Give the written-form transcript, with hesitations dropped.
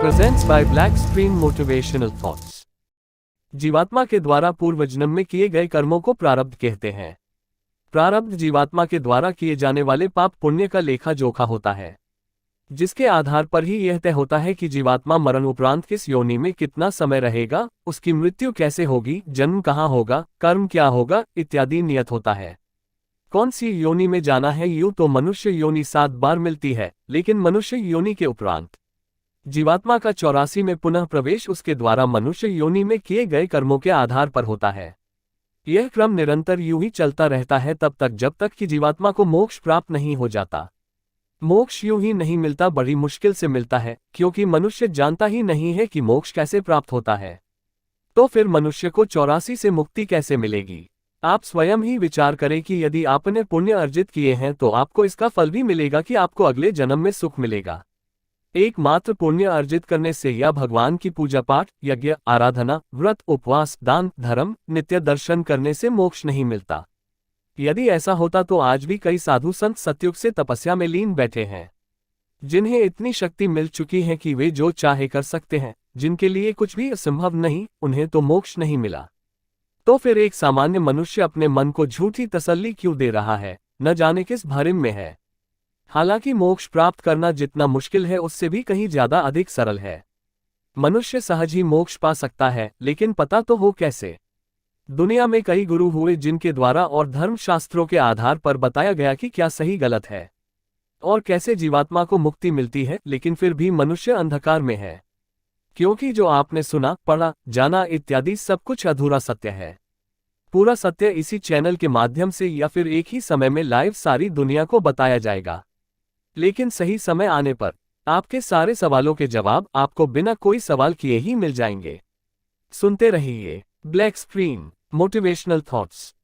Presents by black screen motivational thoughts. जीवात्मा के द्वारा पूर्व जन्म में किए गए कर्मों को प्रारब्ध कहते हैं। प्रारब्ध जीवात्मा के द्वारा किए जाने वाले पाप पुण्य का लेखा जोखा होता है, जिसके आधार पर ही यह तय होता है कि जीवात्मा मरण उपरांत किस योनि में कितना समय रहेगा, उसकी मृत्यु कैसे होगी, जन्म कहाँ होगा, कर्म क्या होगा इत्यादि नियत होता है। कौन सी योनि में जाना है, यूं तो मनुष्य योनि 7 बार मिलती है, लेकिन मनुष्य योनि के उपरांत जीवात्मा का 84 में पुनः प्रवेश उसके द्वारा मनुष्य योनि में किए गए कर्मों के आधार पर होता है। यह क्रम निरंतर यूं ही चलता रहता है तब तक जब तक कि जीवात्मा को मोक्ष प्राप्त नहीं हो जाता। मोक्ष यूं ही नहीं मिलता, बड़ी मुश्किल से मिलता है, क्योंकि मनुष्य जानता ही नहीं है कि मोक्ष कैसे प्राप्त होता है। तो फिर मनुष्य को 84 से मुक्ति कैसे मिलेगी? आप स्वयं ही विचार करें कि यदि आपने पुण्य अर्जित किए हैं तो आपको इसका फल भी मिलेगा कि आपको अगले जन्म में सुख मिलेगा। एकमात्र पुण्य अर्जित करने से या भगवान की पूजा पाठ, यज्ञ, आराधना, व्रत, उपवास, दान, धर्म, नित्य दर्शन करने से मोक्ष नहीं मिलता। यदि ऐसा होता तो आज भी कई साधु संत सतयुग से तपस्या में लीन बैठे हैं, जिन्हें इतनी शक्ति मिल चुकी है कि वे जो चाहे कर सकते हैं, जिनके लिए कुछ भी असंभव नहीं, उन्हें तो मोक्ष नहीं मिला। तो फिर एक सामान्य मनुष्य अपने मन को झूठी तसल्ली क्यों दे रहा है, न जाने किस भ्रम में है। हालांकि मोक्ष प्राप्त करना जितना मुश्किल है उससे भी कहीं ज्यादा अधिक सरल है। मनुष्य सहज ही मोक्ष पा सकता है, लेकिन पता तो हो कैसे? दुनिया में कई गुरु हुए जिनके द्वारा और धर्मशास्त्रों के आधार पर बताया गया कि क्या सही गलत है और कैसे जीवात्मा को मुक्ति मिलती है, लेकिन फिर भी मनुष्य अंधकार में है, क्योंकि जो आपने सुना, पढ़ा, जाना इत्यादि सब कुछ अधूरा सत्य है। पूरा सत्य इसी चैनल के माध्यम से या फिर एक ही समय में लाइव सारी दुनिया को बताया जाएगा। लेकिन सही समय आने पर आपके सारे सवालों के जवाब आपको बिना कोई सवाल किए ही मिल जाएंगे। सुनते रहिए ब्लैक स्क्रीन मोटिवेशनल थॉट्स।